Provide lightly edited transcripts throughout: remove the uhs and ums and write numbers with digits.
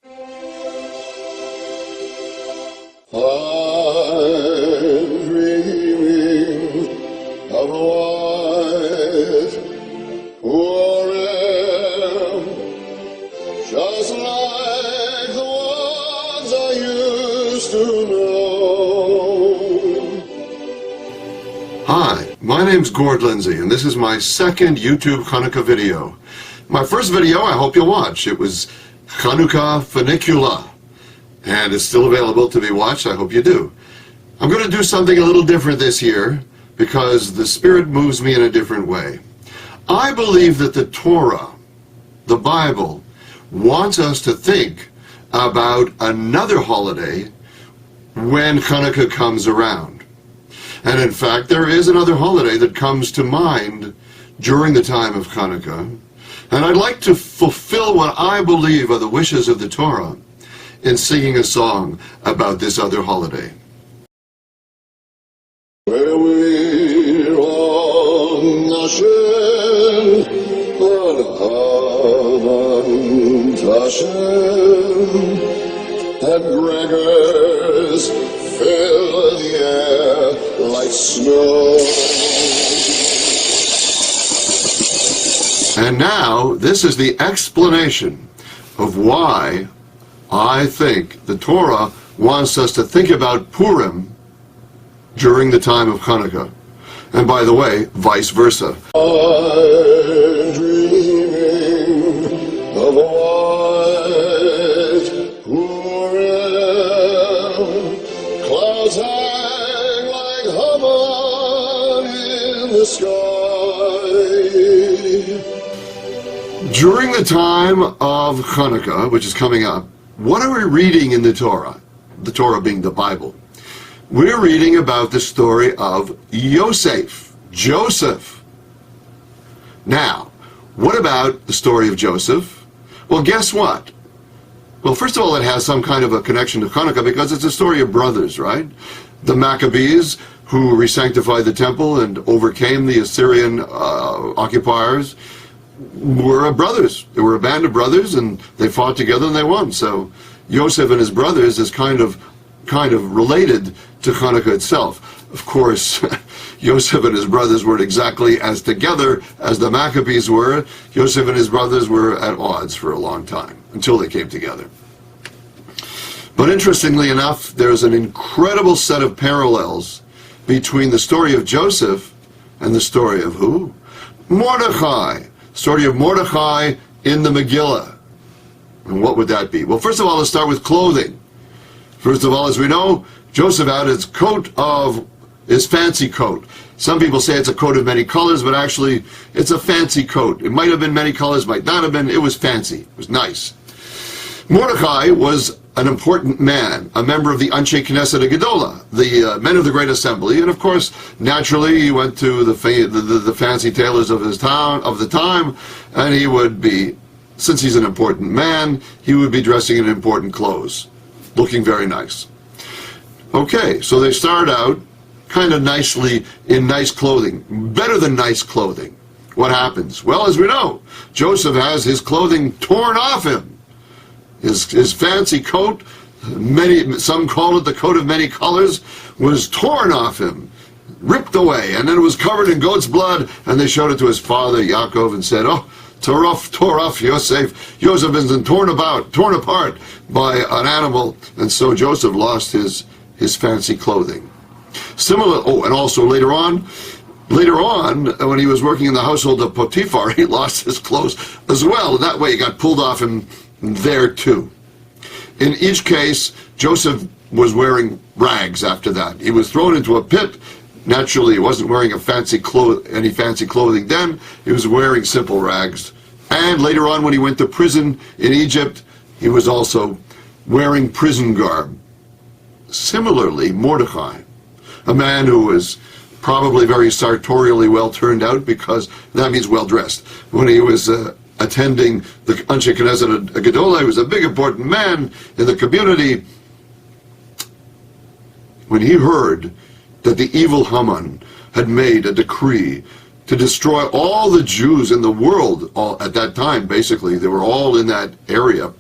I'm dreaming of White Purim, just like the ones I used to know. Hi, my name's Gord Lindsay, and this is my second YouTube Chanukah video. My first video I hope you'll watch. It was Chanukah Funicula, and it's still available to be watched. I hope you do. I'm going to do something a little different this year because the Spirit moves me in a different way. I believe that the Torah, the Bible, wants us to think about another holiday when Chanukah comes around. And in fact, there is another holiday that comes to mind during the time of Chanukah. And I'd like to fulfill what I believe are the wishes of the Torah in singing a song about this other holiday. Where we're on Hashem, on Hashem, and gregors fill the air like snow. And now, this is the explanation of why I think the Torah wants us to think about Purim during the time of Chanukah. And by the way, vice versa. I'm dreaming of White Purim, clouds hang like Haman in the sky. During the time of Chanukah, which is coming up, what are we reading in the Torah? The Torah being the Bible. We're reading about the story of Joseph. Now, what about the story of Joseph? Well, guess what? Well, first of all, it has some kind of a connection to Chanukah because it's a story of brothers, right? The Maccabees, who re-sanctified the temple and overcame the Assyrian occupiers, were brothers. They were a band of brothers, and they fought together and they won. So Joseph and his brothers is kind of related to Chanukah itself. Of course, Joseph and his brothers weren't exactly as together as the Maccabees were. Joseph and his brothers were at odds for a long time, until they came together. But interestingly enough, there's an incredible set of parallels between the story of Joseph and the story of who? Mordechai. Story of Mordechai in the Megillah. And what would that be? Well, first of all, let's start with clothing. First of all, as we know, Joseph had his fancy coat. Some people say it's a coat of many colors, but actually it's a fancy coat. It might have been many colors, might not have been. It was fancy. It was nice. Mordechai was an important man, a member of the Anshe Knesset Gedolah, the men of the Great Assembly, and of course, naturally, he went to the fancy tailors of the time, and he would be, since he's an important man, he would be dressing in important clothes, looking very nice. Okay, so they start out kind of nicely in nice clothing, better than nice clothing. What happens? Well, as we know, Joseph has his clothing torn off him. His fancy coat, some call it the coat of many colors, was torn off him, ripped away, and then it was covered in goat's blood, and they showed it to his father, Yaakov, and said, oh, tore off, Yosef. Joseph has been torn apart by an animal, and so Joseph lost his fancy clothing. And also later on, when he was working in the household of Potiphar, he lost his clothes as well, and that way he got pulled off him there too. In each case, Joseph was wearing rags after that. He was thrown into a pit. Naturally, he wasn't wearing any fancy clothing then. He was wearing simple rags. And later on, when he went to prison in Egypt, he was also wearing prison garb. Similarly, Mordechai, a man who was probably very sartorially well turned out, because that means well dressed. When he was attending the Anshe Knesset Gedolah, he was a big important man in the community. When he heard that the evil Haman had made a decree to destroy all the Jews in the world, at that time basically, they were all in that area,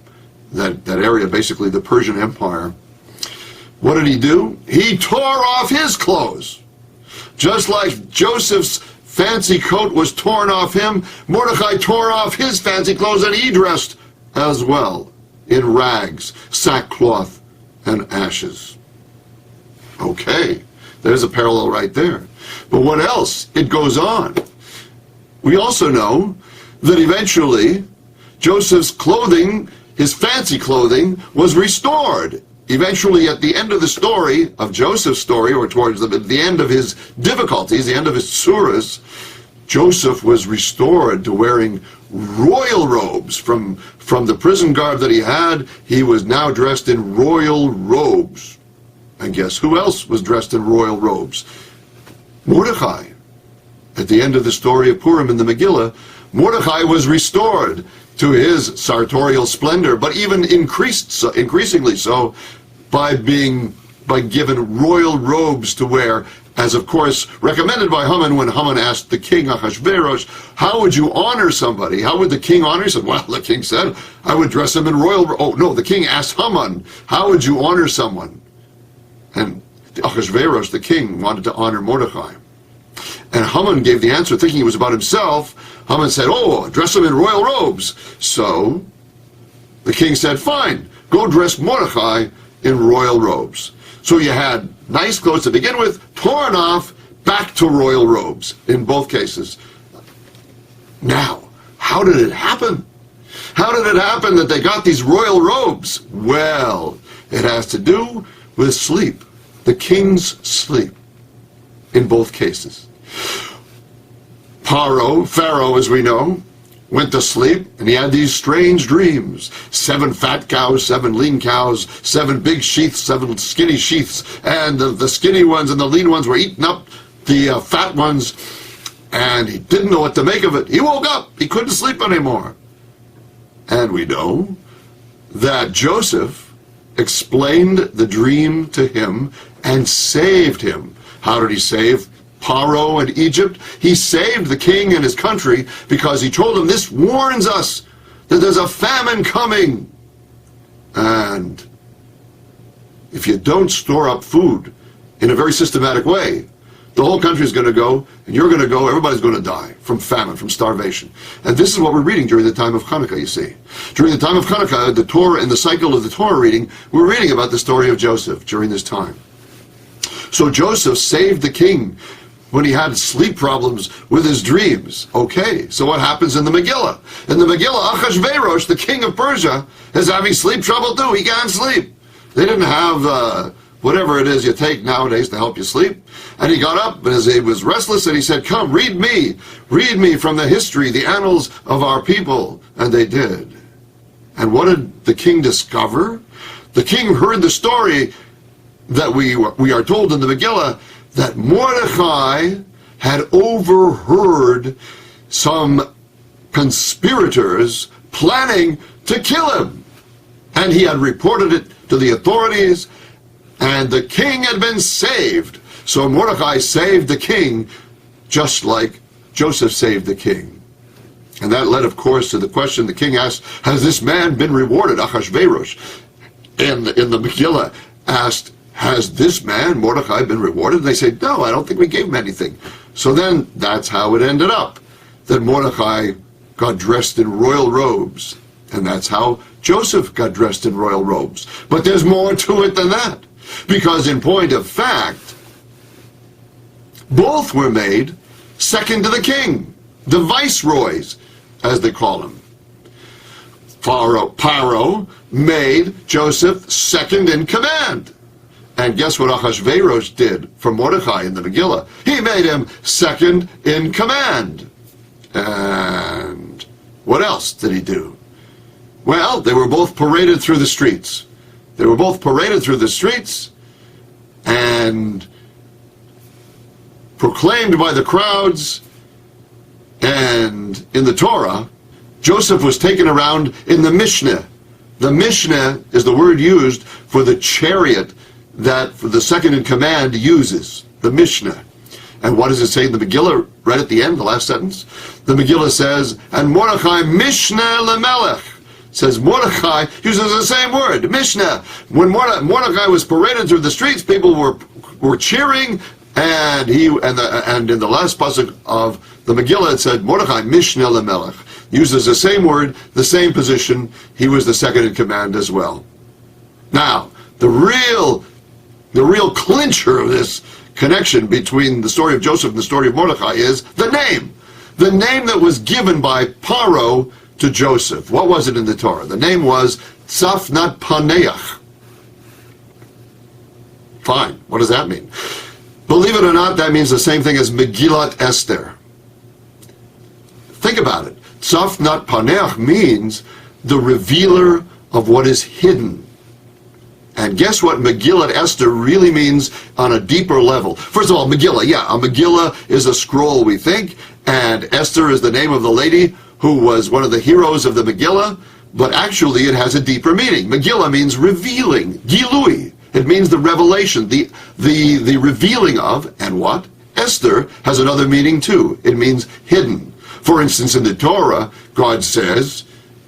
that area, basically the Persian Empire. What did he do? He tore off his clothes. Just like Joseph's fancy coat was torn off him, Mordecai tore off his fancy clothes, and he dressed as well in rags, sackcloth, and ashes. Okay, there's a parallel right there. But what else? It goes on. We also know that eventually Joseph's clothing, his fancy clothing, was restored. Eventually, at the end of the story, of Joseph's story, or towards the end of his difficulties, the end of his tsuras, Joseph was restored to wearing royal robes. From the prison garb that he had, he was now dressed in royal robes. And guess who else was dressed in royal robes? Mordecai. At the end of the story of Purim in the Megillah, Mordecai was restored to his sartorial splendor, but even increasingly so by being given royal robes to wear, as of course recommended by Haman when Haman asked the king Ahasuerus, how would you honor somebody? How would the king honor? He said, well, the king said, I would dress him in royal. Oh no, the king asked Haman, how would you honor someone? And Ahasuerus, the king, wanted to honor Mordecai. And Haman gave the answer thinking it was about himself. Haman said, oh, dress him in royal robes. So the king said, fine, go dress Mordecai in royal robes. So you had nice clothes to begin with, torn off, back to royal robes in both cases. Now, how did it happen? How did it happen that they got these royal robes? Well, it has to do with sleep, the king's sleep, in both cases. Pharaoh, as we know, went to sleep, and he had these strange dreams. 7 fat cows, 7 lean cows, 7 big sheaths, 7 skinny sheaths, and the skinny ones and the lean ones were eating up the fat ones, and he didn't know what to make of it. He woke up. He couldn't sleep anymore. And we know that Joseph explained the dream to him and saved him. How did he save Pharaoh and Egypt? He saved the king and his country because he told him, this warns us that there's a famine coming. And if you don't store up food in a very systematic way, the whole country is going to go, and you're going to go, everybody's going to die from famine, from starvation. And this is what we're reading during the time of Chanukah, you see. During the time of Chanukah, the Torah, in the cycle of the Torah reading, we're reading about the story of Joseph during this time. So Joseph saved the king when he had sleep problems with his dreams. Okay, so what happens in the Megillah? In the Megillah, Ahasuerus, the king of Persia, is having sleep trouble too. He can't sleep. They didn't have whatever it is you take nowadays to help you sleep. And he got up as he was restless and he said, come, read me from the history, the annals of our people. And they did. And what did the king discover? The king heard the story that we are told in the Megillah, that Mordecai had overheard some conspirators planning to kill him. And he had reported it to the authorities, and the king had been saved. So Mordecai saved the king just like Joseph saved the king. And that led, of course, to the question the king asked, has this man been rewarded? Ahasuerus in the Megillah asked, has this man, Mordecai, been rewarded? And they said, no, I don't think we gave him anything. So then that's how it ended up, that Mordecai got dressed in royal robes. And that's how Joseph got dressed in royal robes. But there's more to it than that. Because in point of fact, both were made second to the king, the viceroys, as they call him. Pharaoh made Joseph second in command. And guess what Ahasuerus did for Mordecai in the Megillah? He made him second in command. And what else did he do? Well, they were both paraded through the streets. They were both paraded through the streets and proclaimed by the crowds. And in the Torah, Joseph was taken around in the Mishnah. The Mishnah is the word used for the chariot that the second in command uses, the Mishnah. And what does it say in the Megillah, right at the end, the last sentence? The Megillah says, and Mordecai Mishnah lemelech, says Mordechai uses the same word, Mishnah. When Mordechai was paraded through the streets, people were cheering, and in the last pasuk of the Megillah it said Mordechai Mishnah lemelech, uses the same word, the same position. He was the second in command as well. Now, the real clincher of this connection between the story of Joseph and the story of Mordechai is the name that was given by Paro to Joseph. What was it in the Torah? The name was Tzafnat Paneach. Fine. What does that mean? Believe it or not, that means the same thing as Megillat Esther. Think about it. Tzafnat Paneach means the revealer of what is hidden. And guess what Megillat Esther really means on a deeper level? First of all, Megillah. Yeah, a Megillah is a scroll, we think, and Esther is the name of the lady who was one of the heroes of the Megillah, but actually it has a deeper meaning. Megillah means revealing, Gilui. It means the revelation, the revealing of, and what? Esther has another meaning too. It means hidden. For instance, in the Torah, God says,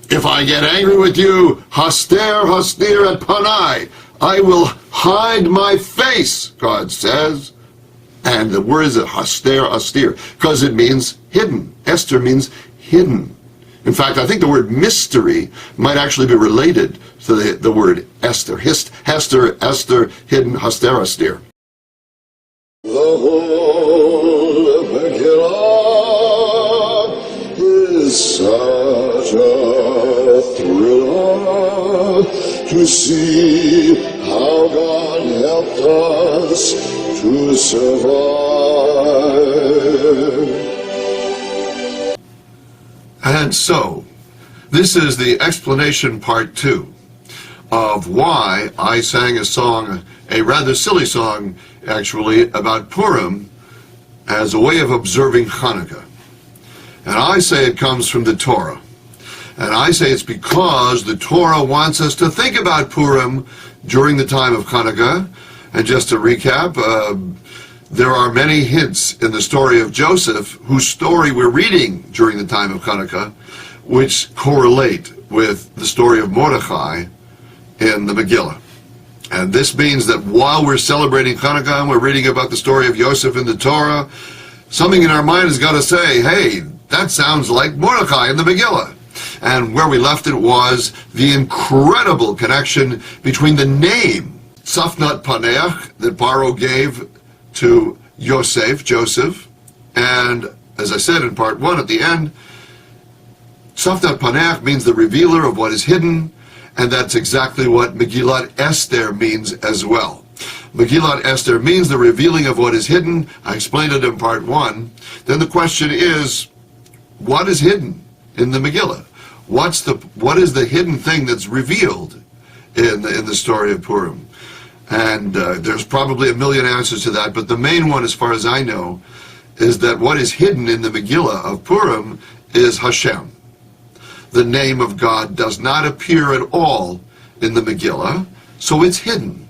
if I get angry with you, haster, haster et panai, I will hide my face, God says. And the word is haster, haster, because it means hidden. Esther means hidden. In fact, I think the word mystery might actually be related to the word Esther. Hester, Esther, hidden, haster, haster. The whole Megillah is such a thriller to see how God helped us to survive. And so, this is the explanation part 2 of why I sang a song, a rather silly song actually, about Purim as a way of observing Chanukah. And I say it comes from the Torah. And I say it's because the Torah wants us to think about Purim during the time of Chanukah. And just to recap, there are many hints in the story of Joseph, whose story we're reading during the time of Chanukah, which correlate with the story of Mordechai in the Megillah. And this means that while we're celebrating Chanukah and we're reading about the story of Joseph in the Torah, something in our mind has got to say, hey, that sounds like Mordechai in the Megillah. And where we left it was the incredible connection between the name Tzafnat Paneach that Paro gave to Joseph, and as I said in part 1 at the end, Tzafnat Paneach means the revealer of what is hidden, and that's exactly what Megillat Esther means as well. Megillat Esther means the revealing of what is hidden. I explained it in part 1. Then the question is, what is hidden in the Megillah? What is the hidden thing that's revealed in the story of Purim? And there's probably a million answers to that, but the main one, as far as I know, is that what is hidden in the Megillah of Purim is Hashem. The name of God does not appear at all in the Megillah, so it's hidden.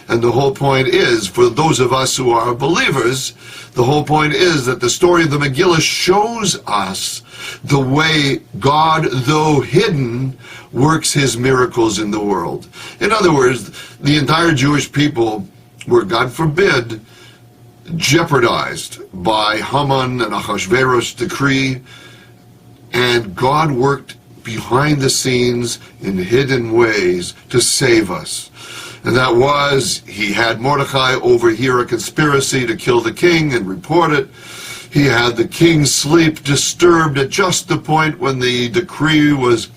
And the whole point is, for those of us who are believers, the whole point is that the story of the Megillah shows us the way God, though hidden, works his miracles in the world. In other words, the entire Jewish people were, God forbid, jeopardized by Haman and Ahasuerus' decree, and God worked behind the scenes in hidden ways to save us. And that was, he had Mordechai overhear a conspiracy to kill the king and report it. He had the king's sleep disturbed at just the point when the decree was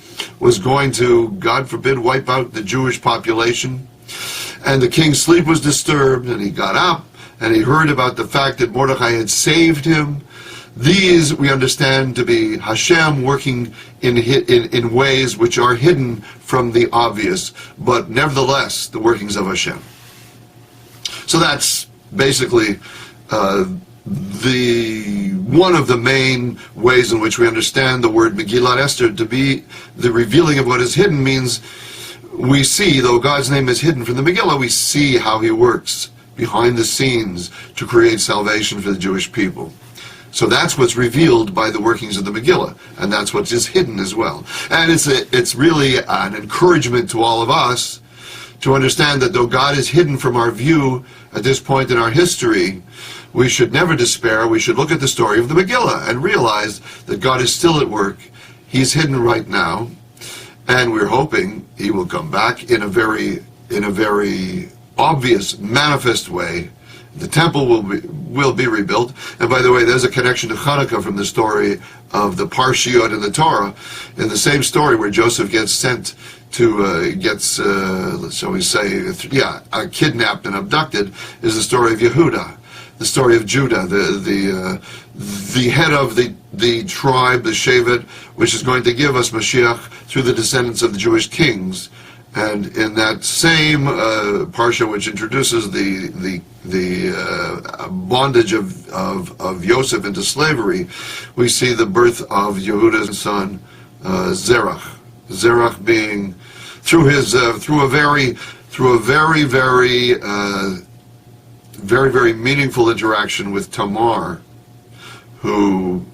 going to, God forbid, wipe out the Jewish population. And the king's sleep was disturbed, and he got up, and he heard about the fact that Mordechai had saved him. These we understand to be Hashem working in ways which are hidden from the obvious, but nevertheless the workings of Hashem. So that's basically one of the main ways in which we understand the word Megillat Esther to be the revealing of what is hidden. Means we see, though God's name is hidden from the Megillah, we see how he works behind the scenes to create salvation for the Jewish people. So that's what's revealed by the workings of the Megillah, and that's what is hidden as well. And it's really an encouragement to all of us to understand that though God is hidden from our view at this point in our history, we should never despair. We should look at the story of the Megillah and realize that God is still at work. He's hidden right now, and we're hoping he will come back in a very obvious, manifest way. The temple will be rebuilt. And by the way, there's a connection to Chanukah from the story of the Parshiot in the Torah. In the same story where Joseph gets sent to, shall we say, kidnapped and abducted, is the story of Yehuda, the story of Judah, the head of the tribe, the Shevet, which is going to give us Mashiach through the descendants of the Jewish kings. And in that same parsha, which introduces the bondage of Yosef into slavery, we see the birth of Yehuda's son Zerach. Zerach being through a very meaningful interaction with Tamar, who,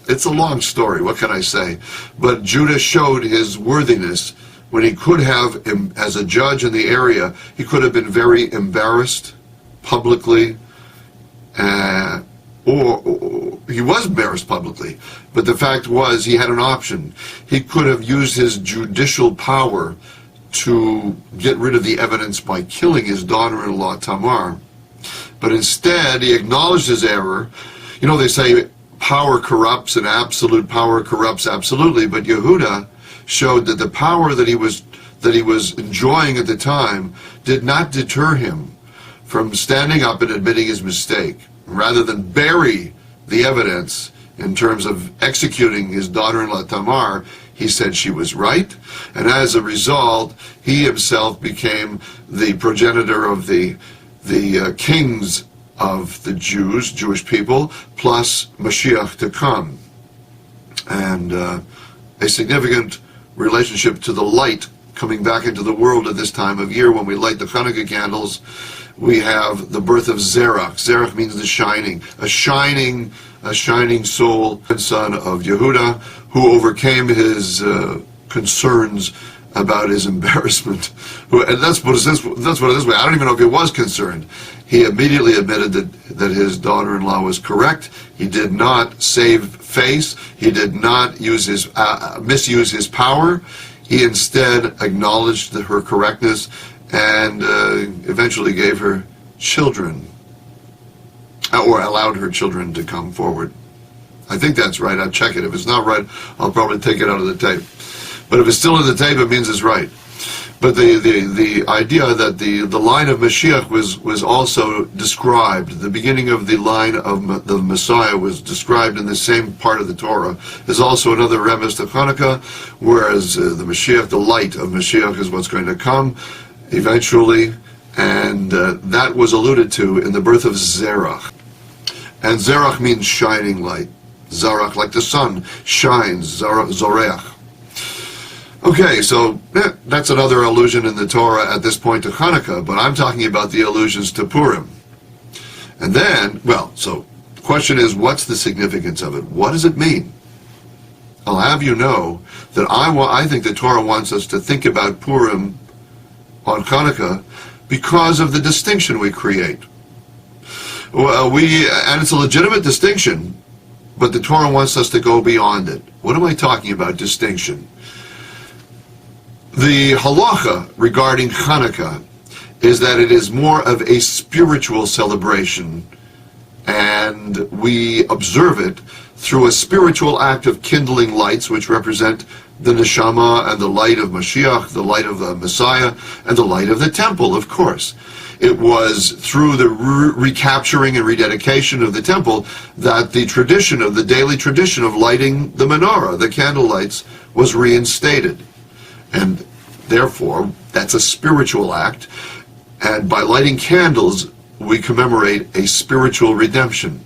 it's a long story. What can I say? But Judah showed his worthiness. When he could have, as a judge in the area, he could have been very embarrassed publicly, or he was embarrassed publicly, but the fact was he had an option. He could have used his judicial power to get rid of the evidence by killing his daughter-in-law Tamar, but instead he acknowledged his error. You know, they say power corrupts and absolute power corrupts absolutely, but Yehuda showed that the power that he was enjoying at the time did not deter him from standing up and admitting his mistake. Rather than bury the evidence in terms of executing his daughter-in-law Tamar, he said she was right, and as a result, he himself became the progenitor of the kings of the Jewish people, plus Mashiach to come, and a significant relationship to the light coming back into the world at this time of year. When we light the Chanukah candles, we have the birth of Zerach. Zerach means the shining, a shining soul and son of Yehuda, who overcame his concerns about his embarrassment. And let's put it this way, I don't even know if he was concerned. He immediately admitted that his daughter-in-law was correct. He did not save face. He did not use misuse his power. He instead acknowledged her correctness and eventually gave her children, or allowed her children to come forward. I think that's right. I'll check it. If it's not right, I'll probably take it out of the tape. But if it's still in the tape, it means it's right. But the idea that the line of Mashiach was also described, the beginning of the line of the Messiah was described in the same part of the Torah, is also another remiss to Chanukah, whereas the Mashiach, the light of Mashiach, is what's going to come eventually, and that was alluded to in the birth of Zerach. And Zerach means shining light. Zarach, like the sun, shines, Zoreach. Okay, so that's another allusion in the Torah at this point to Chanukah, but I'm talking about the allusions to Purim. And then, so the question is, what's the significance of it? What does it mean? I'll have you know that I think the Torah wants us to think about Purim on Chanukah because of the distinction we create. And it's a legitimate distinction, but the Torah wants us to go beyond it. What am I talking about, distinction? The halacha regarding Chanukah is that it is more of a spiritual celebration, and we observe it through a spiritual act of kindling lights, which represent the neshama and the light of Mashiach, the light of the Messiah, and the light of the temple, of course. It was through the recapturing and rededication of the temple that the daily tradition of lighting the menorah, the candle lights, was reinstated. And therefore, that's a spiritual act. And by lighting candles, we commemorate a spiritual redemption.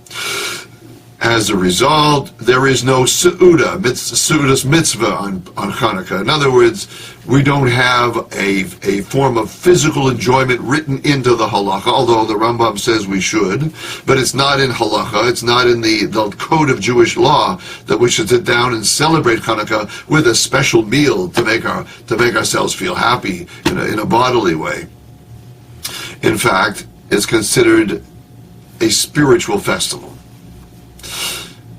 As a result, there is no Seudas mitzvah on Chanukah. In other words, we don't have a form of physical enjoyment written into the halacha, although the Rambam says we should, but it's not in halacha, it's not in the code of Jewish law that we should sit down and celebrate Chanukah with a special meal to make ourselves feel happy in a bodily way. In fact, it's considered a spiritual festival.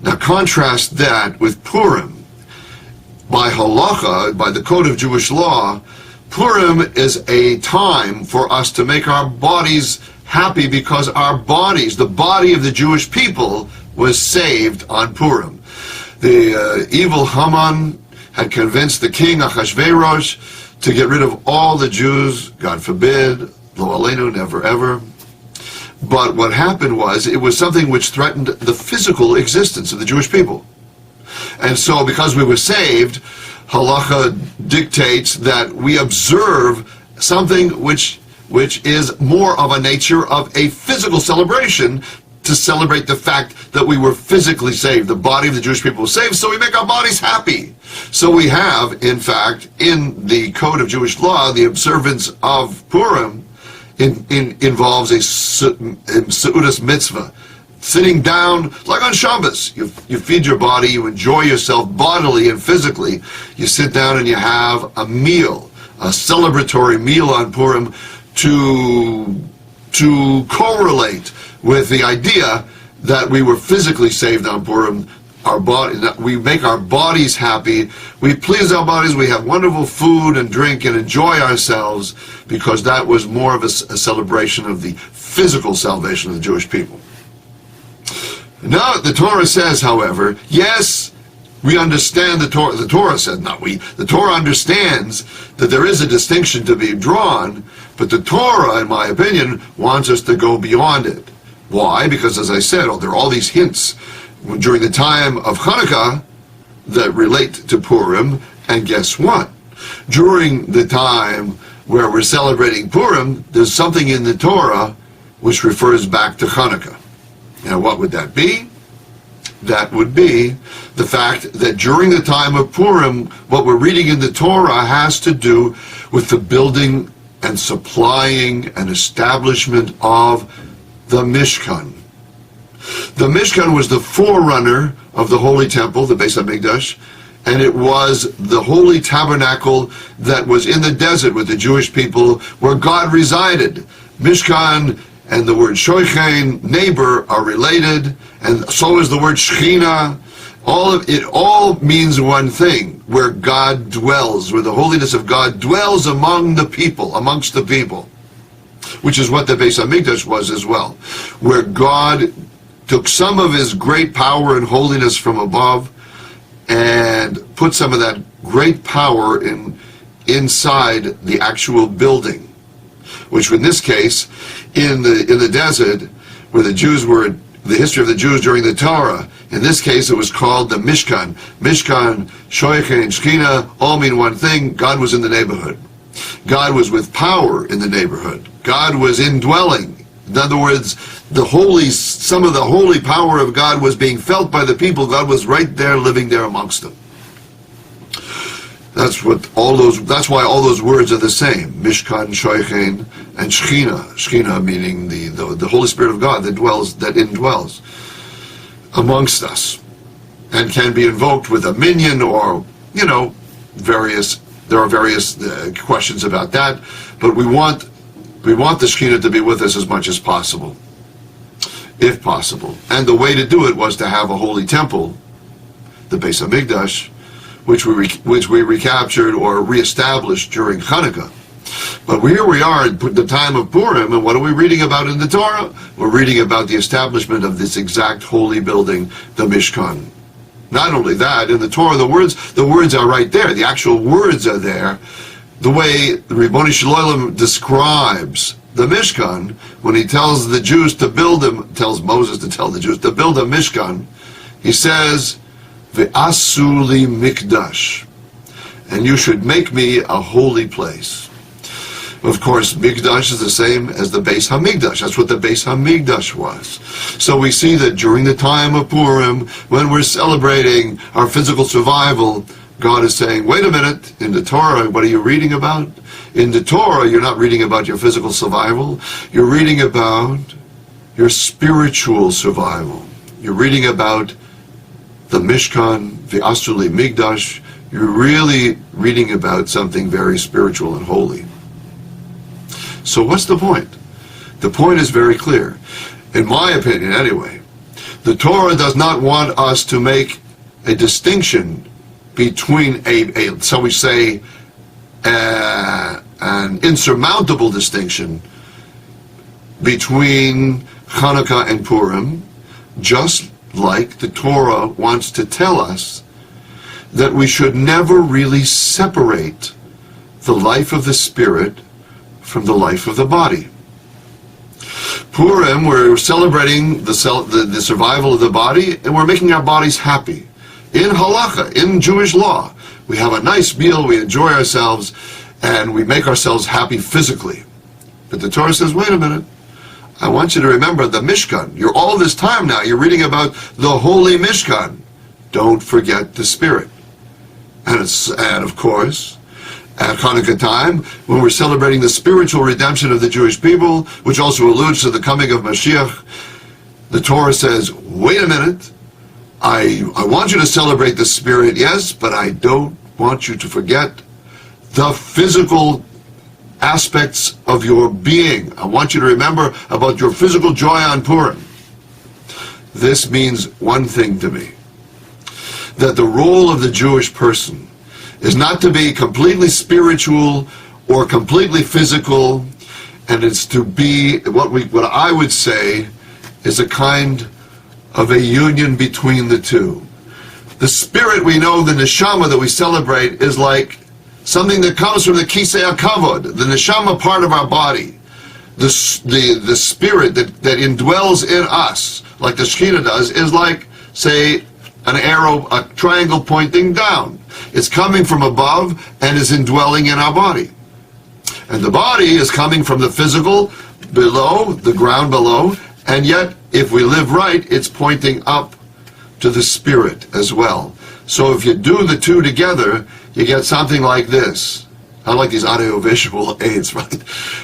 Now contrast that with Purim. By halacha, by the code of Jewish law, Purim is a time for us to make our bodies happy because our bodies, the body of the Jewish people, was saved on Purim. The evil Haman had convinced the king Achashverosh to get rid of all the Jews, God forbid, lo aleinu, never ever. But what happened was, it was something which threatened the physical existence of the Jewish people. And so, because we were saved, halacha dictates that we observe something which is more of a nature of a physical celebration, to celebrate the fact that we were physically saved. The body of the Jewish people was saved, so we make our bodies happy. So we have, in fact, in the code of Jewish law, the observance of Purim involves a Seudas mitzvah. Sitting down, like on Shabbos, you feed your body, you enjoy yourself bodily and physically. You sit down and you have a meal, a celebratory meal on Purim to correlate with the idea that we were physically saved on Purim. We make our bodies happy, we please our bodies, we have wonderful food and drink and enjoy ourselves, because that was more of a celebration of the physical salvation of the Jewish people. Now the Torah says, however, yes, we understand the Torah says, not we, the Torah understands that there is a distinction to be drawn, but the Torah, in my opinion, wants us to go beyond it. Why? Because, as I said, there are all these hints during the time of Chanukah that relate to Purim, and guess what? During the time where we're celebrating Purim, there's something in the Torah which refers back to Chanukah. Now, what would that be? That would be the fact that during the time of Purim, what we're reading in the Torah has to do with the building and supplying and establishment of the Mishkan. The Mishkan was the forerunner of the Holy Temple, the Beis HaMikdash, and it was the Holy Tabernacle that was in the desert with the Jewish people, where God resided. Mishkan and the word shoichen, neighbor, are related, and so is the word Shechina. It all means one thing, where God dwells, where the holiness of God dwells among the people, amongst the people, which is what the Beis HaMikdash was as well, where God took some of his great power and holiness from above and put some of that great power inside the actual building, which in this case, in the desert, where the Jews were, the history of the Jews during the Torah, in this case it was called the Mishkan. Mishkan, Shoichen, Shechina, all mean one thing: God was in the neighborhood. God was with power in the neighborhood. God was indwelling. In other words, some of the holy power of God was being felt by the people. God was right there, living there amongst them. That's why all those words are the same: Mishkan, Shoichen, and Shechina. Shechina meaning the Holy Spirit of God that indwells amongst us, and can be invoked with a minion, or various. There are various questions about that, but we want the Shekhinah to be with us as much as possible, if possible. And the way to do it was to have a holy temple, the Beis HaMikdash, which we recaptured or reestablished during Chanukah. But here we are at the time of Purim, and what are we reading about in the Torah? We're reading about the establishment of this exact holy building, the Mishkan. Not only that, in the Torah, the words are right there. The actual words are there. The way the Ribboni Shloim describes the Mishkan, when he tells the Jews to build them, tells Moses to tell the Jews to build a Mishkan, he says, "Ve'asu li mikdash," and you should make me a holy place. Of course, Mikdash is the same as the Beis Hamikdash. That's what the Beis Hamikdash was. So we see that during the time of Purim, when we're celebrating our physical survival, God is saying, wait a minute, in the Torah, what are you reading about? In the Torah, you're not reading about your physical survival. You're reading about your spiritual survival. You're reading about the Mishkan, the Asuli Migdash. You're really reading about something very spiritual and holy. So what's the point? The point is very clear. In my opinion, anyway, the Torah does not want us to make a distinction between shall we say, an insurmountable distinction between Chanukah and Purim, just like the Torah wants to tell us that we should never really separate the life of the spirit from the life of the body. Purim, we're celebrating the survival of the body, and we're making our bodies happy. In halacha, in Jewish law, we have a nice meal, we enjoy ourselves, and we make ourselves happy physically. But the Torah says, wait a minute, I want you to remember the Mishkan. You're all this time now, you're reading about the holy Mishkan. Don't forget the spirit. And of course, at Chanukah time, when we're celebrating the spiritual redemption of the Jewish people, which also alludes to the coming of Mashiach, the Torah says, wait a minute, I want you to celebrate the spirit, yes, but I don't want you to forget the physical aspects of your being. I want you to remember about your physical joy on Purim. This means one thing to me, that the role of the Jewish person is not to be completely spiritual or completely physical, and it's to be what I would say is a kind of a union between the two. The spirit, we know, the neshama that we celebrate, is like something that comes from the kisei hakavod, the neshama part of our body. The spirit that indwells in us, like the Shekhinah does, is like, say, an arrow, a triangle pointing down. It's coming from above and is indwelling in our body. And the body is coming from the physical below, the ground below, and yet, if we live right, it's pointing up to the spirit as well. So if you do the two together, you get something like this. I like these audio-visual aids, right?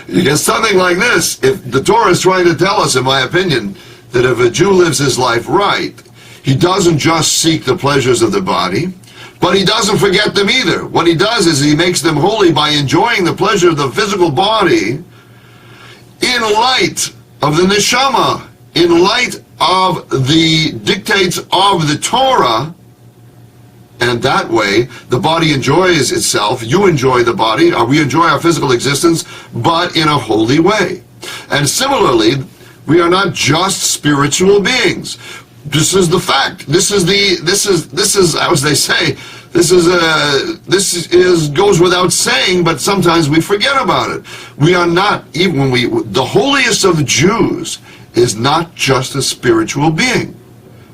You get something like this. If the Torah is trying to tell us, in my opinion, that if a Jew lives his life right, he doesn't just seek the pleasures of the body, but he doesn't forget them either. What he does is he makes them holy by enjoying the pleasure of the physical body in light of the neshama, in light of the dictates of the Torah, and that way the body enjoys itself, you enjoy the body, we enjoy our physical existence, but in a holy way. And similarly, we are not just spiritual beings. This is the fact. This is as they say, this goes without saying, but sometimes we forget about it. We are not, even when the holiest of the Jews is not just a spiritual being.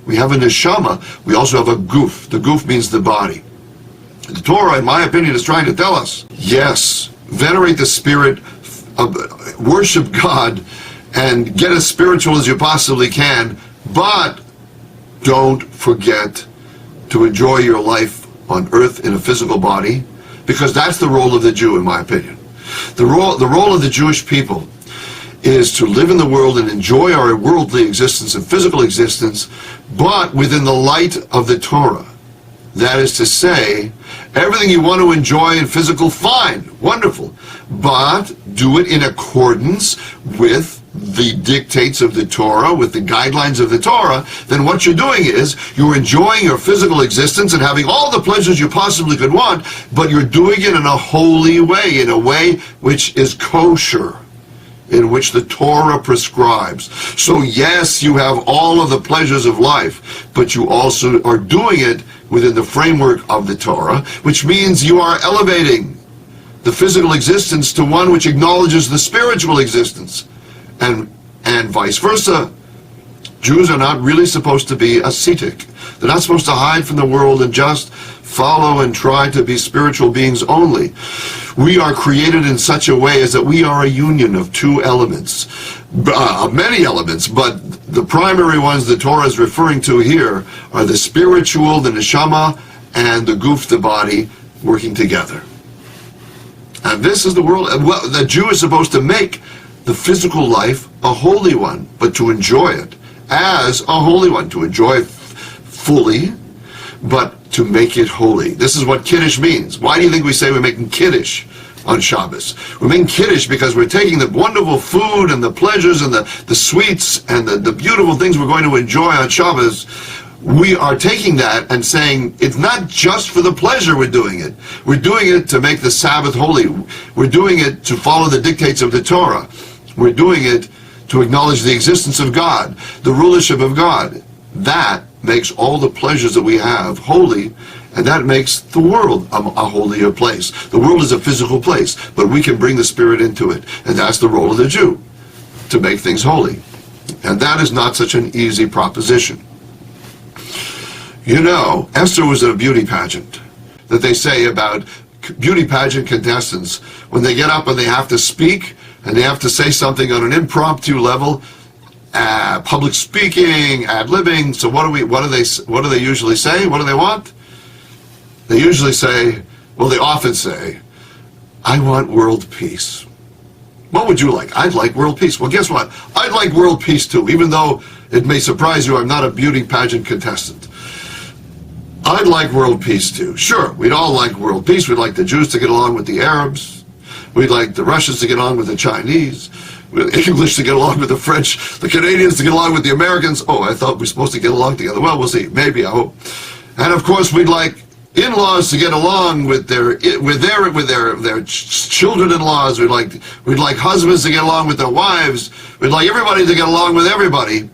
We have a neshama, we also have a guf. The guf means the body. The Torah, in my opinion, is trying to tell us, yes, venerate the spirit, worship God, and get as spiritual as you possibly can, but don't forget to enjoy your life on earth in a physical body, because that's the role of the Jew, in my opinion. The role of the Jewish people is to live in the world and enjoy our worldly existence and physical existence, but within the light of the Torah. That is to say, everything you want to enjoy in physical, fine, wonderful, but do it in accordance with the dictates of the Torah, with the guidelines of the Torah. Then what you're doing is you're enjoying your physical existence and having all the pleasures you possibly could want, but you're doing it in a holy way, in a way which is kosher, in which the Torah prescribes. So yes, you have all of the pleasures of life, but you also are doing it within the framework of the Torah, which means you are elevating the physical existence to one which acknowledges the spiritual existence, and vice versa. Jews are not really supposed to be ascetic. They're not supposed to hide from the world and just follow and try to be spiritual beings only. We are created in such a way as that we are a union of two elements, many elements, but the primary ones the Torah is referring to here are the spiritual, the neshama, and the guf, the body, working together. And this is the world. Well, the Jew is supposed to make the physical life a holy one, but to enjoy it as a holy one, to enjoy it fully, but to make it holy. This is what Kiddush means. Why do you think we say we're making Kiddush on Shabbos? We're making Kiddush because we're taking the wonderful food and the pleasures and the sweets and the beautiful things we're going to enjoy on Shabbos. We are taking that and saying it's not just for the pleasure we're doing it. We're doing it to make the Sabbath holy. We're doing it to follow the dictates of the Torah. We're doing it to acknowledge the existence of God, the rulership of God. That makes all the pleasures that we have holy, and that makes the world a holier place. The world is a physical place, but we can bring the Spirit into it, and that's the role of the Jew, to make things holy. And that is not such an easy proposition. You know, Esther was at a beauty pageant that they say about beauty pageant contestants. When they get up and they have to speak, and they have to say something on an impromptu level, public speaking, ad-libbing. So what do they usually say? What do they want? They usually say, well, they often say, I want world peace. What would you like? I'd like world peace. Well, guess what? I'd like world peace too, even though it may surprise you, I'm not a beauty pageant contestant. I'd like world peace too. Sure, we'd all like world peace. We'd like the Jews to get along with the Arabs. We'd like the Russians to get along with the Chinese. With English to get along with the French. The Canadians to get along with the Americans. Oh, I thought we were supposed to get along together. Well, we'll see. Maybe, I hope. And of course, we'd like in-laws to get along with their children-in-laws. We'd like husbands to get along with their wives. We'd like everybody to get along with everybody.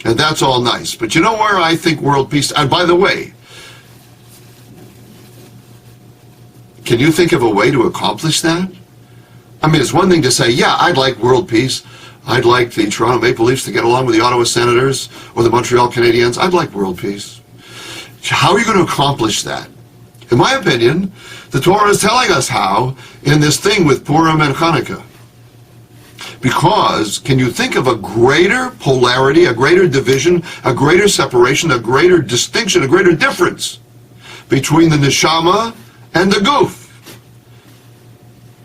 And that's all nice. But you know where I think world peace... And by the way, can you think of a way to accomplish that? I mean, it's one thing to say, yeah, I'd like world peace. I'd like the Toronto Maple Leafs to get along with the Ottawa Senators or the Montreal Canadiens. I'd like world peace. How are you going to accomplish that? In my opinion, the Torah is telling us how in this thing with Purim and Chanukah. Because can you think of a greater polarity, a greater division, a greater separation, a greater distinction, a greater difference between the neshama and the guf?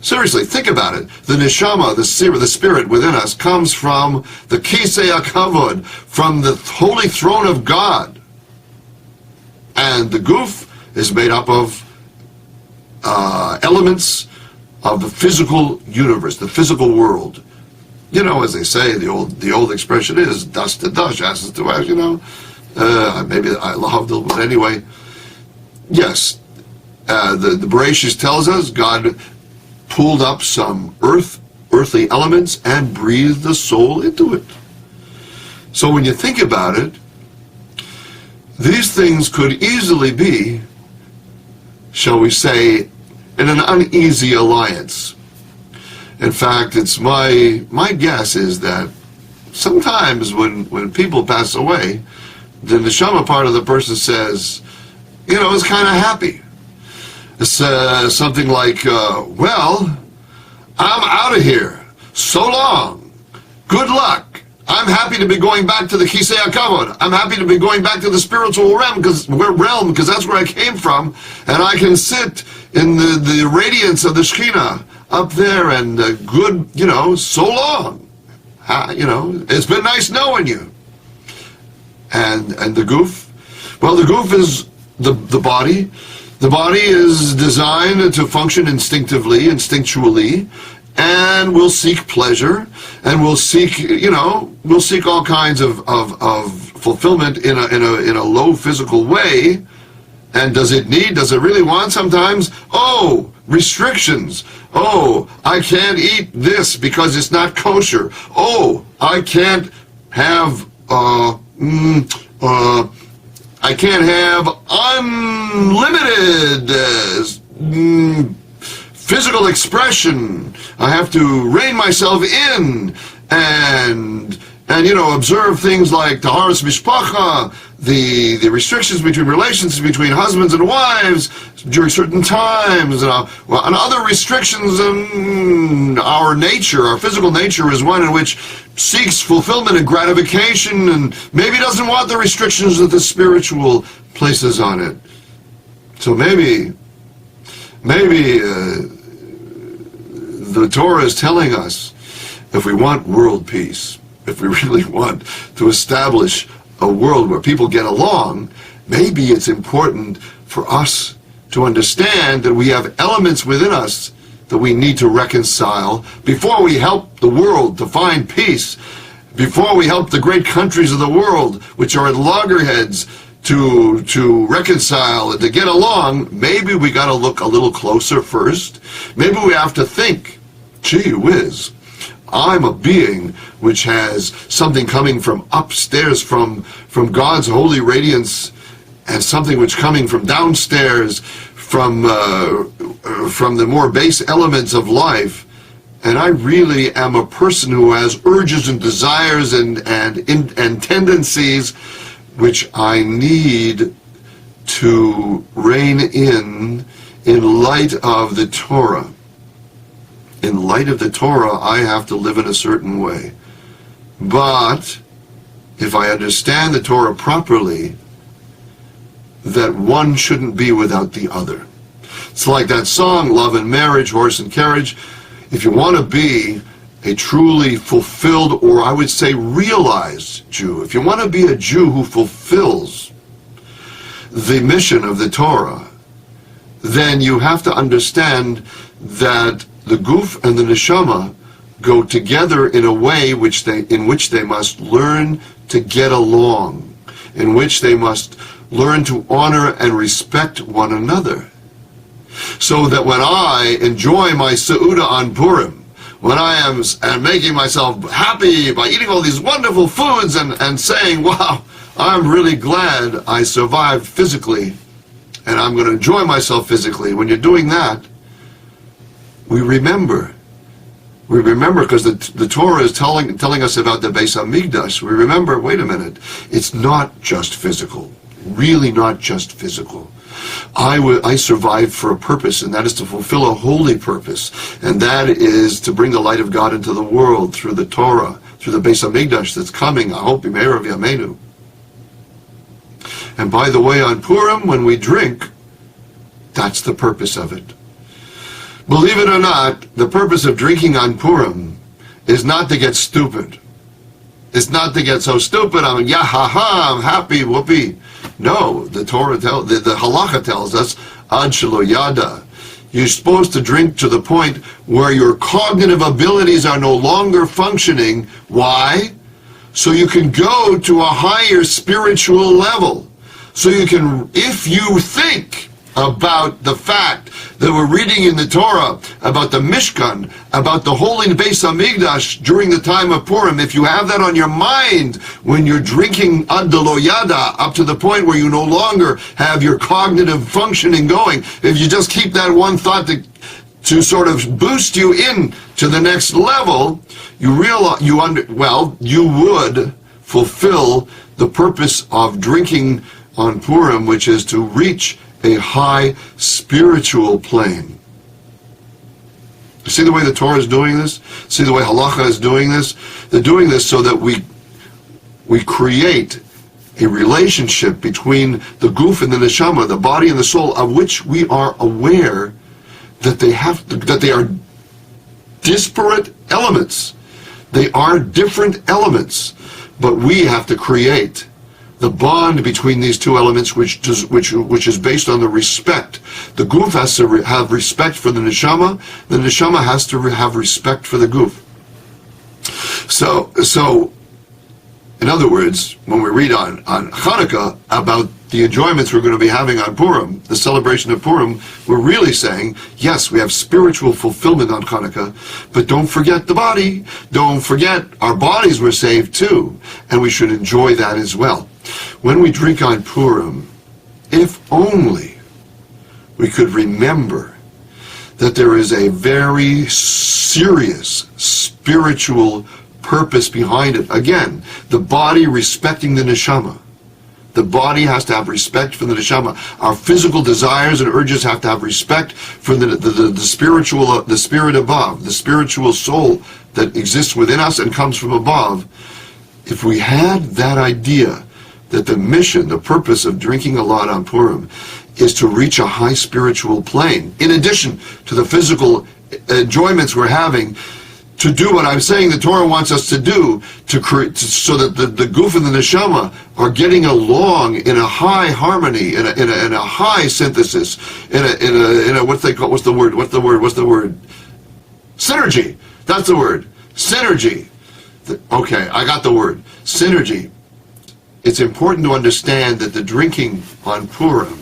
Seriously, think about it. The neshama, the spirit within us, comes from the kisei hakavod, from the holy throne of God. And the guf is made up of elements of the physical universe, the physical world. You know, as they say, the old expression is dust to dust, ashes to ash, you know. Maybe I loved it, but anyway. Yes, the Bereshit tells us God pulled up some earthly elements and breathed the soul into it. So when you think about it, these things could easily be, shall we say, in an uneasy alliance. In fact, it's my guess is that sometimes when people pass away, the neshama part of the person says, you know, it's kind of happy. It's something like, well, I'm out of here. So long. Good luck. I'm happy to be going back to the kisei hakavod. I'm happy to be going back to the spiritual realm because that's where I came from, and I can sit in the radiance of the Shekhinah up there, and good, you know, so long. You know, it's been nice knowing you. And the guf? Well, the guf is the body. The body is designed to function instinctually, and we'll seek pleasure, and we'll seek, you know, we'll seek all kinds of fulfillment in a low physical way. And does it really want sometimes? Oh, restrictions. Oh, I can't eat this because it's not kosher. Oh, I can't have unlimited physical expression. I have to rein myself in, and and observe things like Taharas Mishpacha, the restrictions between relations between husbands and wives during certain times, and other restrictions in our nature. Our physical nature is one in which seeks fulfillment and gratification, and maybe doesn't want the restrictions that the spiritual places on it. So maybe the Torah is telling us, if we want world peace, if we really want to establish a world where people get along, maybe it's important for us to understand that we have elements within us that we need to reconcile before we help the world to find peace, before we help the great countries of the world, which are at loggerheads, to reconcile and to get along. Maybe we got to look a little closer first. Maybe we have to think, gee whiz, I'm a being which has something coming from upstairs, from God's holy radiance, and something which coming from downstairs, from the more base elements of life. And I really am a person who has urges and desires and tendencies which I need to rein in light of the Torah. In light of the Torah, I have to live in a certain way. But if I understand the Torah properly, that one shouldn't be without the other. It's like that song, Love and Marriage, Horse and Carriage. If you want to be a truly fulfilled, or I would say realized Jew, if you want to be a Jew who fulfills the mission of the Torah, then you have to understand that the guf and the neshama go together in a way in which they must learn to get along, in which they must learn to honor and respect one another. So that when I enjoy my Seudah on Purim, when I am making myself happy by eating all these wonderful foods and saying, wow, I'm really glad I survived physically, and I'm going to enjoy myself physically. When you're doing that, we remember because the Torah is telling us about the Beis Hamikdash. We remember, wait a minute, it's not just physical, really not just physical. I survived for a purpose, and that is to fulfill a holy purpose, and that is to bring the light of God into the world through the Torah, through the Beis Hamikdash that's coming, I hope, B'meira v'yameinu. And by the way, on Purim, when we drink, that's the purpose of it. Believe it or not, the purpose of drinking on Purim is not to get stupid. It's not to get so stupid, I'm happy, whoopee. No, the Torah the halacha tells us, ad shelo yada. You're supposed to drink to the point where your cognitive abilities are no longer functioning. Why? So you can go to a higher spiritual level. So you can, if you think about the fact that we're reading in the Torah about the Mishkan, about the holy Beis Hamikdash during the time of Purim, if you have that on your mind when you're drinking ad delo yada, up to the point where you no longer have your cognitive functioning going, if you just keep that one thought to sort of boost you in to the next level, you realize you would fulfill the purpose of drinking on Purim, which is to reach a high spiritual plane. You see the way the Torah is doing this? See the way halacha is doing this? They're doing this so that we create a relationship between the guf and the neshama, the body and the soul, of which we are aware that they are disparate elements. They are different elements, but we have to create the bond between these two elements, which is based on the respect. The guf has to have respect for the neshama. The neshama has to have respect for the guf. So, in other words, when we read on Chanukah about the enjoyments we're going to be having on Purim, the celebration of Purim, we're really saying, yes, we have spiritual fulfillment on Chanukah, but don't forget the body. Don't forget our bodies were saved too, and we should enjoy that as well. When we drink on Purim, if only we could remember that there is a very serious spiritual purpose behind it. Again, the body respecting the neshama. The body has to have respect for the neshama. Our physical desires and urges have to have respect for the spiritual, the spirit above, the spiritual soul that exists within us and comes from above. If we had that idea that the mission, the purpose of drinking a lot on Purim is to reach a high spiritual plane, in addition to the physical enjoyments we're having, to do what I'm saying the Torah wants us to do, so that the guf and the neshama are getting along in a high harmony, in a high synthesis, in a what's the word? Synergy. That's the word. Synergy. Okay, I got the word. Synergy. It's important to understand that the drinking on Purim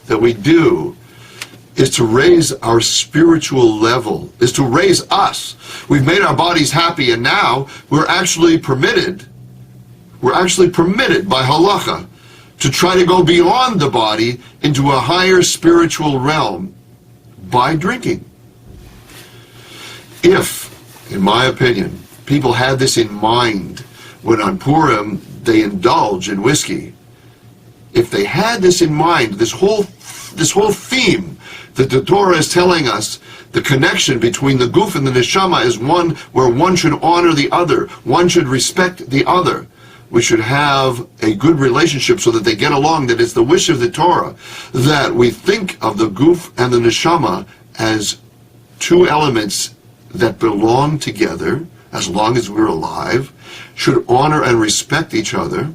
that we do is to raise our spiritual level, is to raise us. We've made our bodies happy, and now we're actually permitted by halacha to try to go beyond the body into a higher spiritual realm by drinking. If, in my opinion, people had this in mind when on Purim they indulge in whiskey, if they had this in mind, this whole theme that the Torah is telling us, the connection between the guf and the neshama is one where one should honor the other, one should respect the other. We should have a good relationship so that they get along, that it's the wish of the Torah that we think of the guf and the neshama as two elements that belong together as long as we're alive, should honor and respect each other,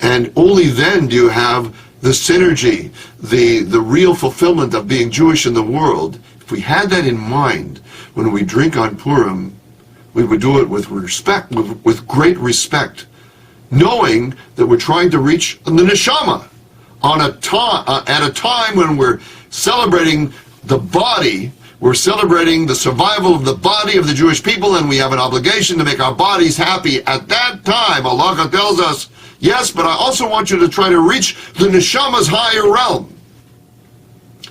and only then do you have the synergy, the real fulfillment of being Jewish in the world. If we had that in mind when we drink on Purim, we would do it with respect, with great respect, knowing that we're trying to reach the neshama at a time when we're celebrating the body. We're celebrating the survival of the body of the Jewish people, and we have an obligation to make our bodies happy at that time. Allah tells us, yes, but I also want you to try to reach the neshama's higher realm.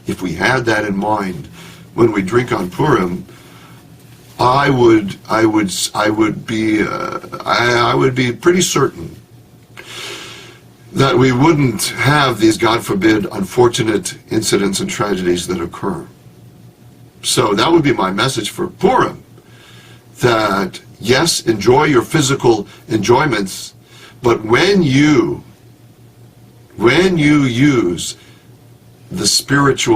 If we had that in mind when we drink on Purim, I would be pretty certain that we wouldn't have these, God forbid, unfortunate incidents and tragedies that occur. So that would be my message for Purim, that yes, enjoy your physical enjoyments, but when you use spirits,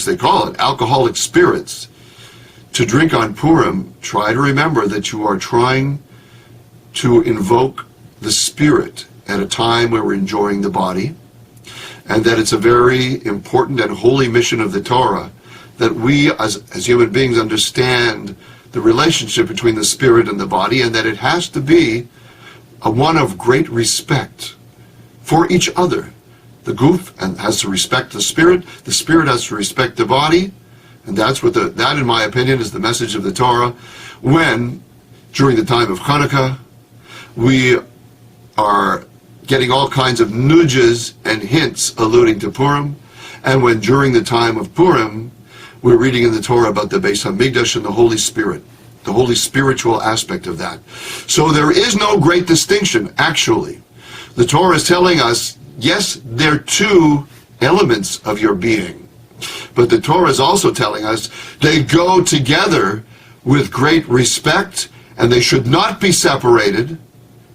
they call it, alcoholic spirits, to drink on Purim, try to remember that you are trying to invoke the spirit at a time where we're enjoying the body, and that it's a very important and holy mission of the Torah that we as human beings understand the relationship between the spirit and the body, and that it has to be a one of great respect for each other. The guf has to respect the spirit has to respect the body, and that, in my opinion, is the message of the Torah. When, during the time of Chanukah, we are getting all kinds of nudges and hints alluding to Purim, and when during the time of Purim, we're reading in the Torah about the Beis Hamikdash and the Holy Spirit, the holy spiritual aspect of that. So there is no great distinction, actually. The Torah is telling us, yes, they're two elements of your being, but the Torah is also telling us they go together with great respect, and they should not be separated.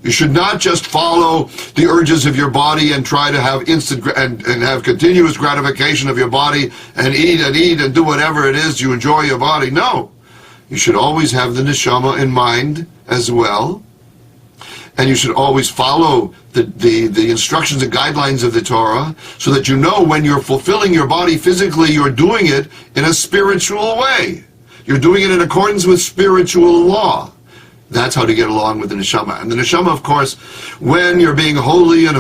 You should not just follow the urges of your body and try to have instant and have continuous gratification of your body and eat and do whatever it is you enjoy your body. No. You should always have the neshama in mind as well. And you should always follow the instructions and guidelines of the Torah, so that you know when you're fulfilling your body physically, you're doing it in a spiritual way. You're doing it in accordance with spiritual law. That's how to get along with the neshama. And the neshama, of course, when you're being holy and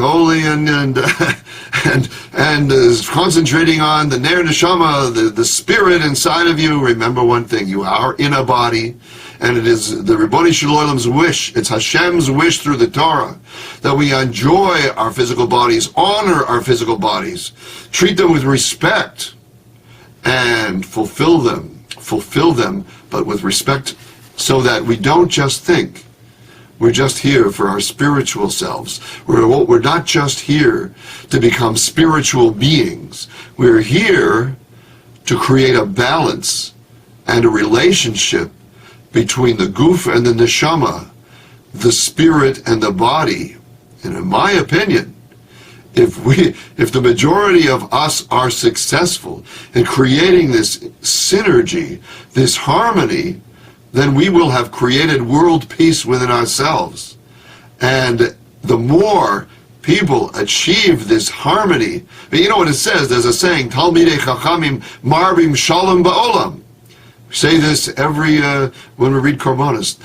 concentrating on the ner neshama, the spirit inside of you, remember one thing: you are in a body, and it is the Ribboni Shel Olam's wish, it's Hashem's wish through the Torah, that we enjoy our physical bodies, honor our physical bodies, treat them with respect, and fulfill them, but with respect so that we don't just think we're just here for our spiritual selves. We're not just here to become spiritual beings. We're here to create a balance and a relationship between the guf and the neshama, the spirit and the body. And in my opinion, if the majority of us are successful in creating this synergy, this harmony, then we will have created world peace within ourselves. And the more people achieve this harmony, but you know what it says, there's a saying, Talmidei Chachamim Marbim Shalom Ba'olam. We say this every, when we read Korbanos.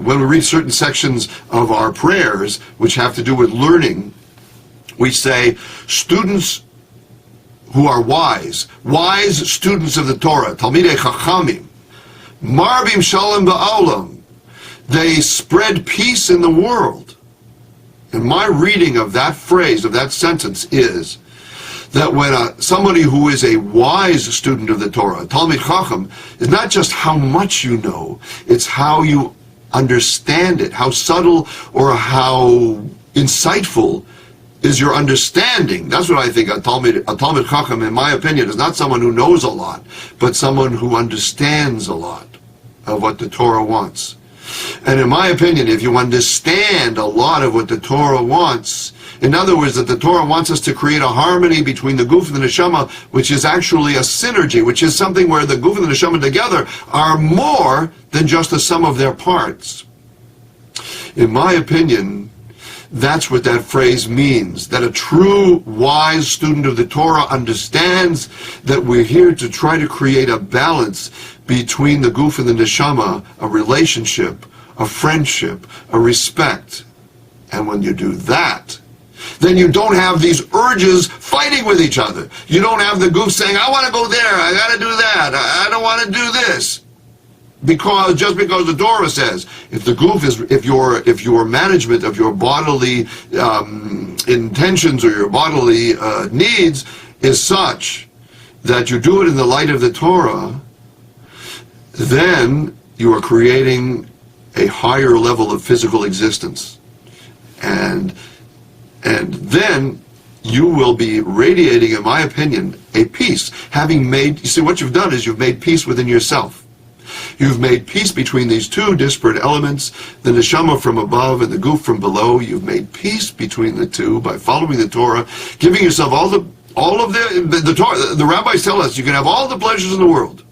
When we read certain sections of our prayers, which have to do with learning, we say, students who are wise students of the Torah, Talmidei Chachamim, Marbim Shalom Ba'olam, they spread peace in the world. And my reading of that phrase, of that sentence, is that when somebody who is a wise student of the Torah, Talmid Chacham, is not just how much you know, it's how you understand it, how subtle or how insightful is your understanding. That's what I think a Talmid Chacham, in my opinion, is not someone who knows a lot, but someone who understands a lot of what the Torah wants. And in my opinion, if you understand a lot of what the Torah wants, in other words, that the Torah wants us to create a harmony between the guf and the neshama, which is actually a synergy, which is something where the guf and the neshama together are more than just the sum of their parts. In my opinion, that's what that phrase means, that a true wise student of the Torah understands that we're here to try to create a balance between the guf and the neshama, a relationship, a friendship, a respect. And when you do that, then you don't have these urges fighting with each other. You don't have the guf saying, I want to go there, I got to do that, I don't want to do this. Just because the Torah says, if the guf is, if your management of your bodily intentions or your bodily needs is such that you do it in the light of the Torah, then you are creating a higher level of physical existence. And then you will be radiating, in my opinion, a peace. You see, what you've done is you've made peace within yourself. You've made peace between these two disparate elements, the neshama from above and the guf from below. You've made peace between the two by following the Torah, giving yourself all of the Torah. The rabbis tell us you can have all the pleasures in the world.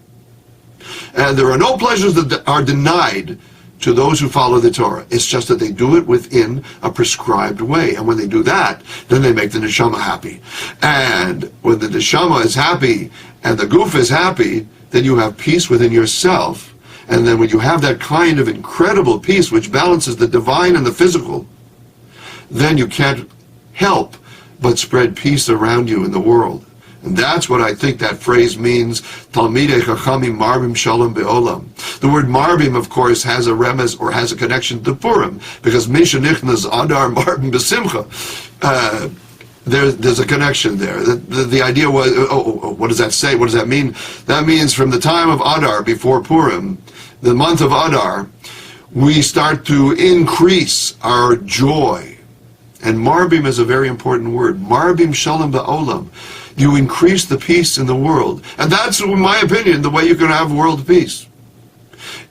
And there are no pleasures that are denied to those who follow the Torah. It's just that they do it within a prescribed way. And when they do that, then they make the neshama happy. And when the neshama is happy and the guf is happy, then you have peace within yourself. And then when you have that kind of incredible peace which balances the divine and the physical, then you can't help but spread peace around you in the world. And that's what I think that phrase means, Talmidei Chachamim Marbim Shalom Be'olam. The word Marbim, of course, has a remez or has a connection to Purim, because Misha Nichnas Adar Marbim B'Simcha. There's a connection there. The idea was, what does that say? What does that mean? That means from the time of Adar, before Purim, the month of Adar, we start to increase our joy. And Marbim is a very important word. Marbim Shalom Ba'olam. You increase the peace in the world. And that's, in my opinion, the way you can have world peace.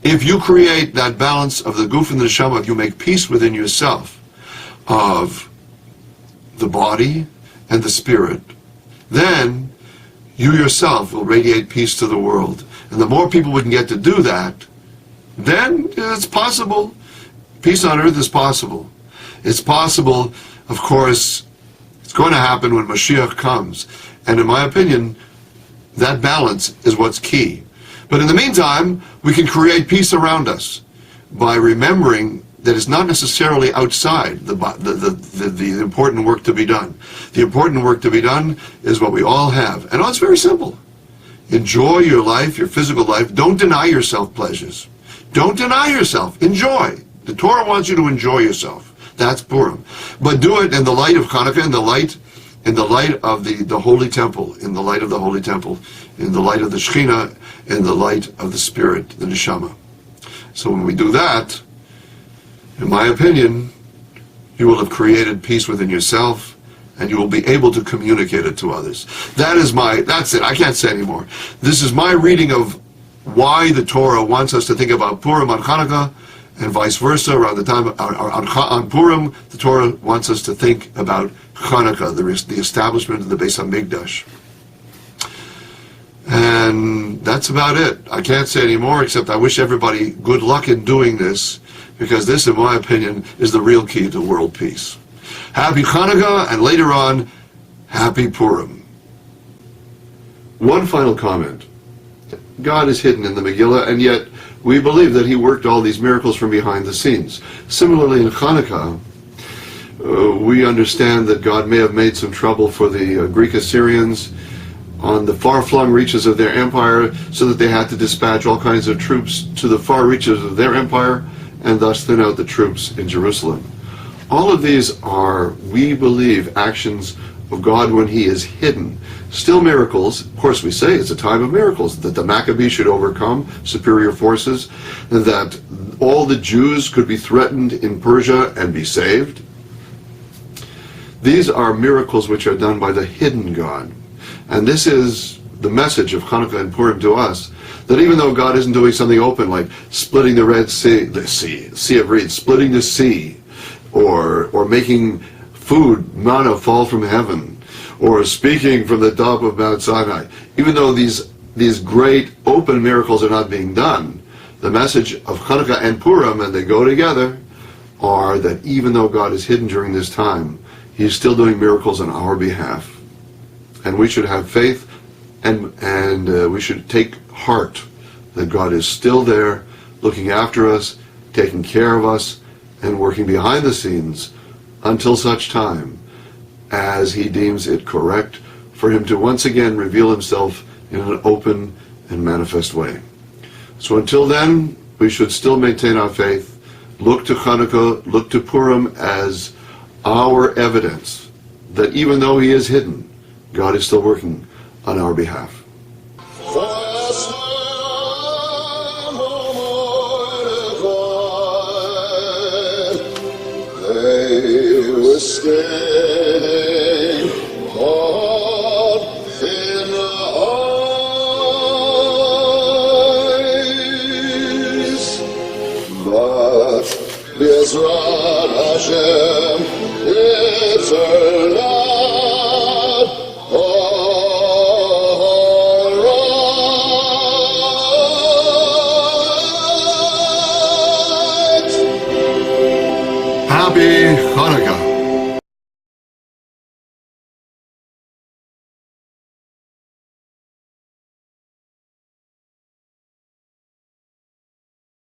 If you create that balance of the guf and the neshama, if you make peace within yourself of the body and the spirit, then you yourself will radiate peace to the world. And the more people we can get to do that, then it's possible. Peace on earth is possible. It's possible, of course, it's going to happen when Mashiach comes. And in my opinion, that balance is what's key. But in the meantime, we can create peace around us by remembering that it's not necessarily outside the important work to be done. The important work to be done is what we all have. And it's very simple. Enjoy your life, your physical life. Don't deny yourself pleasures. Don't deny yourself. Enjoy. The Torah wants you to enjoy yourself. That's Purim. But do it in the light of Chanukah, in the light in the light of the holy temple, in the light of the holy temple, in the light of the Shekhinah, in the light of the Spirit, the Neshama. So when we do that, in my opinion, you will have created peace within yourself, and you will be able to communicate it to others. That's it. I can't say anymore. This is my reading of why the Torah wants us to think about Purim on Chanukah, and vice versa. Around the time on Purim, the Torah wants us to think about Chanukah, the establishment of the Beis Hamikdash. And that's about it. I can't say any more, except I wish everybody good luck in doing this, because this, in my opinion, is the real key to world peace. Happy Chanukah, and later on, Happy Purim. One final comment. God is hidden in the Megillah, and yet we believe that he worked all these miracles from behind the scenes. Similarly, in Chanukah, we understand that God may have made some trouble for the Greek Assyrians on the far-flung reaches of their empire, so that they had to dispatch all kinds of troops to the far reaches of their empire, and thus thin out the troops in Jerusalem. All of these are, we believe, actions of God when he is hidden. Still miracles. Of course, we say it's a time of miracles, that the Maccabees should overcome superior forces, and that all the Jews could be threatened in Persia and be saved. These are miracles which are done by the hidden God. And this is the message of Chanukah and Purim to us, that even though God isn't doing something open like splitting the Red Sea, Sea of Reeds, splitting the sea, or making food, manna fall from heaven, or speaking from the top of Mount Sinai, even though these great open miracles are not being done, the message of Chanukah and Purim, and they go together, are that even though God is hidden during this time, he's still doing miracles on our behalf. And we should have faith, and we should take heart that God is still there, looking after us, taking care of us, and working behind the scenes until such time as he deems it correct for him to once again reveal himself in an open and manifest way. So until then, we should still maintain our faith, look to Chanukah, look to Purim as our evidence that even though he is hidden, God is still working on our behalf. They were staying hard in the eyes, but Bezrat Hashem, it turned out all right. Happy Chanukah.